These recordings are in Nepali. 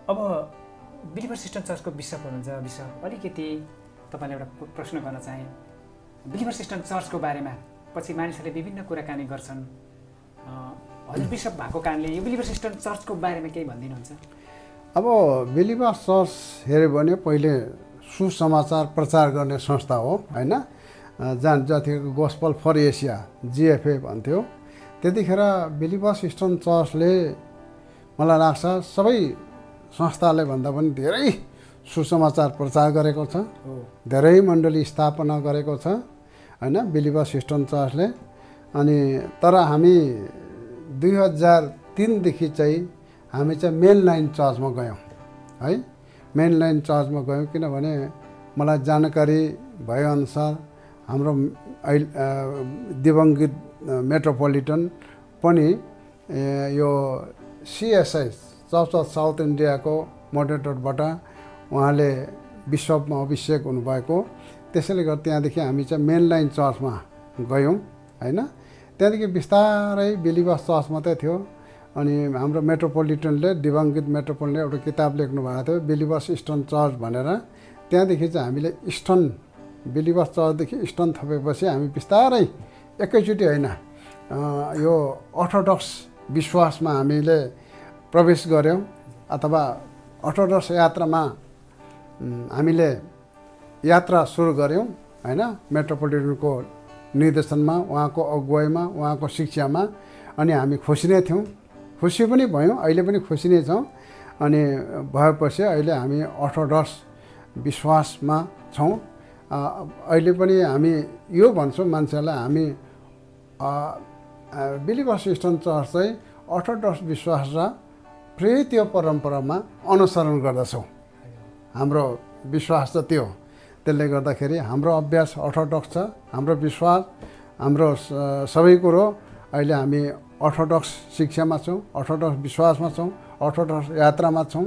अब बिलिभर सिस्टम चर्चको बिशप हुनुहुन्छ, बिशप अलिकति तपाईँलाई एउटा प्रश्न गर्न चाहेँ। बिलिभर सिस्टम चर्चको बारेमा पछि मानिसहरूले विभिन्न कुराकानी गर्छन्, हजुर बिशप भएको कारणले यो बिलिभर सिस्टम चर्चको बारेमा केही भनिदिनुहुन्छ? अब बिलिभर चर्च हेऱ्यो भने पहिले सुसमाचार प्रचार गर्ने संस्था हो होइन, जतिखेर गोस्पल फर एसिया जिएफए भन्थ्यो त्यतिखेर बिलिभर सिस्टम चर्चले मलाई लाग्छ सबै संस्थाले भन्दा पनि धेरै सुसमाचार प्रचार गरेको छ, धेरै मण्डली स्थापना गरेको छ होइन बिलिभर सिस्टम चर्चले। अनि तर हामी 2003 देखि चाहिँ हामी चाहिँ मेन लाइन चर्चमा गयौँ है, मेन लाइन चर्चमा गयौँ किनभने मलाई जानकारी भएअनुसार हाम्रो दिवंगित मेट्रोपोलिटन पनि यो सिएसआई चर्च अफ साउथ इन्डियाको मोडरेटरबाट उहाँले बिशपमा अभिषेक हुनुभएको, त्यसैले गर्दा त्यहाँदेखि हामी चाहिँ मेन लाइन चर्चमा गयौँ होइन। त्यहाँदेखि बिस्तारै बिलिभर चर्च मात्रै थियो। अनि हाम्रो मेट्रोपोलिटनले दिवंगित मेट्रोपोलिटनले एउटा किताब लेख्नु भएको थियो बिलिभर्स इस्टर्न चर्च भनेर। त्यहाँदेखि चाहिँ हामीले इस्टर्न बिलिभर चर्चदेखि इस्टर्न थपेपछि हामी बिस्तारै एकैचोटि होइन यो अर्थोडक्स विश्वासमा हामीले प्रवेश गऱ्यौँ अथवा अर्थोडक्स यात्रामा हामीले यात्रा सुरु गऱ्यौँ होइन, मेट्रोपोलिटनको निर्देशनमा, उहाँको अगुवाईमा, उहाँको शिक्षामा। अनि हामी खुसी नै थियौँ, खुसी पनि भयौँ, अहिले पनि खुसी नै छौँ। अनि भएपछि अहिले हामी अर्थोडक्स विश्वासमा छौँ। अहिले पनि हामी यो भन्छौँ मान्छेहरूलाई हामी बिलिभर सिस्टम चर्च चाहिँ अर्थोडक्स विश्वास र प्रेरित परम्परामा अनुसरण गर्दछौँ। हाम्रो विश्वास त त्यो, त्यसले गर्दाखेरि हाम्रो अभ्यास अर्थोडक्स छ, हाम्रो विश्वास, हाम्रो सबै कुरो अहिले हामी अर्थोडक्स शिक्षामा छौँ, अर्थोडक्स विश्वासमा छौँ, अर्थोडक्स यात्रामा छौँ।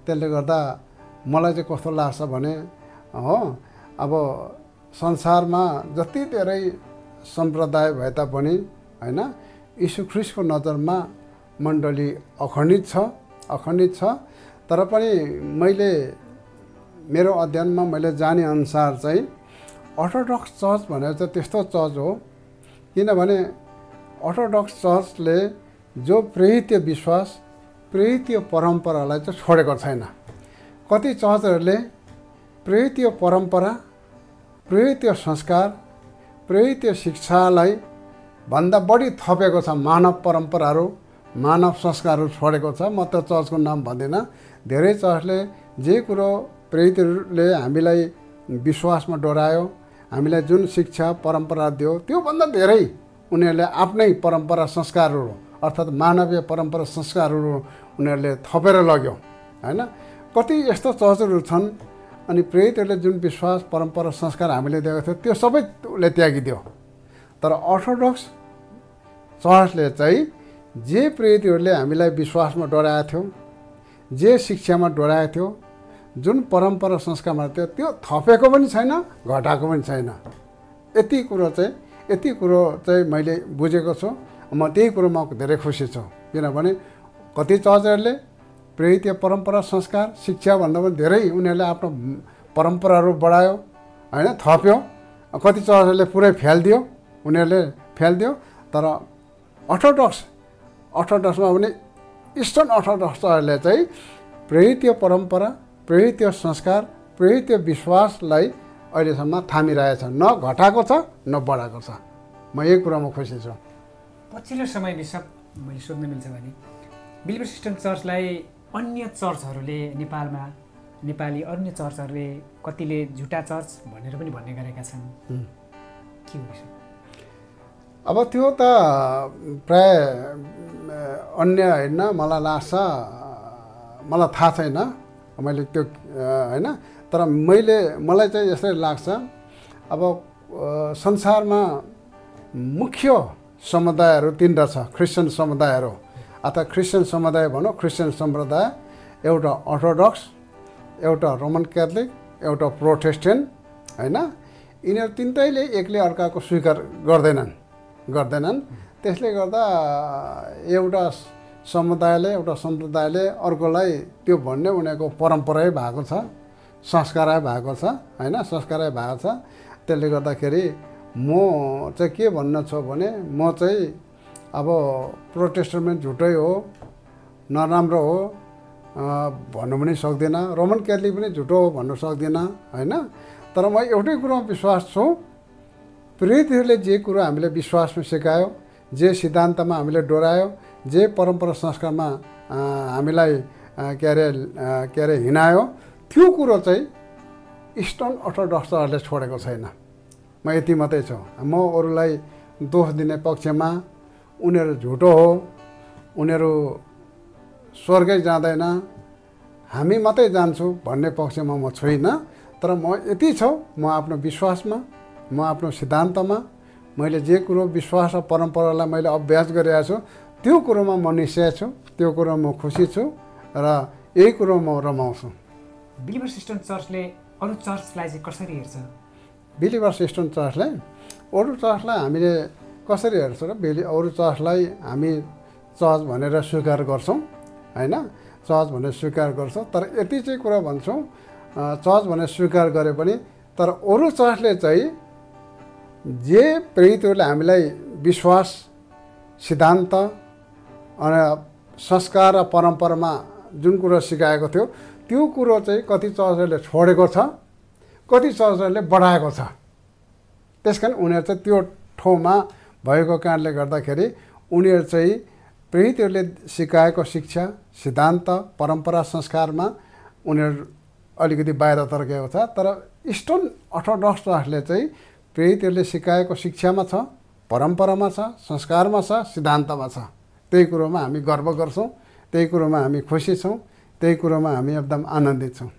त्यसले गर्दा मलाई चाहिँ कस्तो लाग्छ भने हो अब संसारमा जति धेरै सम्प्रदाय भए तापनि होइन यीशु ख्रीष्टको नजरमा मण्डली अखण्डित छ। तर पनि मैले मेरो अध्ययनमा मैले जाने अनुसार चाहिँ अर्थोडक्स चर्च भनेर चाहिँ त्यस्तो चर्च हो किनभने अर्थोडक्स चर्चले जो प्रेरित विश्वास प्रेरित परम्परालाई चाहिँ छोडेको छैन। कति चर्चहरूले प्रेरित परम्परा प्रेरित संस्कार प्रेरित शिक्षालाई भन्दा बढी थपेको छ, मानव परम्पराहरू मानव संस्कारहरू छोडेको छ। म त चर्चको नाम भन्दिनँ, धेरै चर्चले जे कुरो प्रेरितहरूले हामीलाई विश्वासमा डोरायो, हामीलाई जुन शिक्षा परम्परा दियो त्योभन्दा धेरै उनीहरूले आफ्नै परम्परा संस्कारहरू अर्थात् मानवीय परम्परा संस्कारहरू उनीहरूले थपेर लग्यो होइन। कति यस्तो चर्चहरू छन् अनि प्रेरितहरूले जुन विश्वास परम्परा संस्कार हामीले दिएको थियो त्यो सबै उसले त्यागिदियो। तर अर्थोडक्स चर्चले चाहिँ जे प्रेरितहरूले हामीलाई विश्वासमा डोराएको थियो, जे शिक्षामा डोराएको थियो, जुन परम्परा संस्कारमा थियो त्यो थपेको पनि छैन, घटाएको पनि छैन। यति कुरो चाहिँ मैले बुझेको छु। म त्यही कुरोमा धेरै खुसी छु किनभने कति चर्चहरूले प्रेरित परम्परा संस्कार शिक्षाभन्दा पनि धेरै उनीहरूले आफ्नो परम्पराहरू बढायो होइन, थप्यो। कति चर्चहरूले पुरै उनीहरूले फ्यालिदियो। तर अर्थोडक्समा पनि इस्टर्न अर्थोडक्स चर्चले चाहिँ प्रेरित परम्परा प्रेरित संस्कार प्रेरित विश्वासलाई अहिलेसम्म थामिरहेछ, न घटाएको छ न बढाएको छ। म यही कुरामा खुसी छु। पछिल्लो समय बिशप मैले सोध्न मिल्छ भने बिलिभर सिस्टम चर्चलाई अन्य चर्चहरूले नेपालमा नेपाली अन्य चर्चहरूले कतिले झुटा चर्च भनेर पनि भन्ने गरेका छन्, के हो? अब त्यो त प्राय अन्य होइन, मलाई लाग्छ, मलाई थाहा छैन मैले त्यो होइन। तर मलाई चाहिँ यसरी लाग्छ अब संसारमा मुख्य समुदायहरू तिनवटा छ, क्रिस्चियन समुदायहरू अथवा क्रिस्चियन समुदाय भनौँ, क्रिस्चियन सम्प्रदाय, एउटा अर्थोडक्स, एउटा रोमन क्याथोलिक, एउटा प्रोटेस्टेन्ट होइन। यिनीहरू तिनटैले एकले अर्काको स्वीकार गर्दैनन्। त्यसले गर्दा एउटा समुदायले एउटा सम्प्रदायले अर्कोलाई त्यो भन्ने उनीहरूको परम्परै भएको छ, संस्कारै भएको छ होइन, संस्कारै भएको छ। त्यसले गर्दाखेरि म चाहिँ के भन्न छ भने म चाहिँ अब प्रोटेस्टेन्ट झुटै हो, नराम्रो हो भन्नु पनि सक्दिनँ, रोमन क्याथोलिक पनि झुटो हो भन्नु सक्दिनँ होइन। तर म एउटै कुरोमा विश्वास छु, प्रेरितहरूले जे कुरो हामीले विश्वासमा सिकायो, जे सिद्धान्तमा हामीले डोरायो, जे परम्परा संस्कारमा हामीलाई के अरे हिँडायो, त्यो कुरो चाहिँ इस्टर्न अर्थोडक्सहरूले छोडेको छैन। म यति मात्रै छु। म अरूलाई दोष दिने पक्षमा उनीहरू झुटो हो, उनीहरू स्वर्गै जाँदैन, हामी मात्रै जान्छौँ भन्ने पक्षमा म छुइनँ। तर म यति छु, म आफ्नो विश्वासमा, म आफ्नो सिद्धान्तमा, मैले जे कुरो विश्वास र परम्परालाई मैले अभ्यास गरिरहेको छु त्यो कुरोमा म निश्चय छु, त्यो कुरोमा म खुसी छु र यही कुरो म रमाउँछु। बिलिभर्स इस्टर्न चर्चले अरू चर्चलाई चाहिँ कसरी हेर्छ? बिलिभर्स इस्टर्न चर्चले अरू चर्चलाई हामीले कसरी हेर्छौँ र अरू चर्चलाई हामी चर्च भनेर स्वीकार गर्छौँ होइन, चर्च भनेर स्वीकार गर्छौँ। तर यति चाहिँ कुरा भन्छौँ, चर्च भनेर स्वीकार गरे पनि तर अरू चर्चले चाहिँ जे प्रेरितहरूले हामीलाई विश्वास, सिद्धान्त अनि संस्कार र परम्परामा जुन कुरो सिकाएको थियो त्यो कुरो चाहिँ कति चर्चहरूले छोडेको छ, कति चर्चहरूले बढाएको छ। त्यस कारण उनीहरू चाहिँ त्यो ठाउँमा भएको कारणले गर्दाखेरि उनीहरू चाहिँ प्रेरितहरूले सिकाएको शिक्षा, सिद्धान्त, परम्परा, संस्कारमा उनीहरू अलिकति बाहिर तर्केको छ। तर इस्टर्न अर्थोडक्स चर्चले चाहिँ प्रेरितहरूले सिकाएको शिक्षामा छ, परम्परामा छ, संस्कारमा छ, सिद्धान्तमा छ। त्यही कुरोमा हामी गर्व गर्छौँ, त्यही कुरोमा हामी खुसी छौँ, त्यही कुरोमा हामी एकदम आनन्दित छौँ।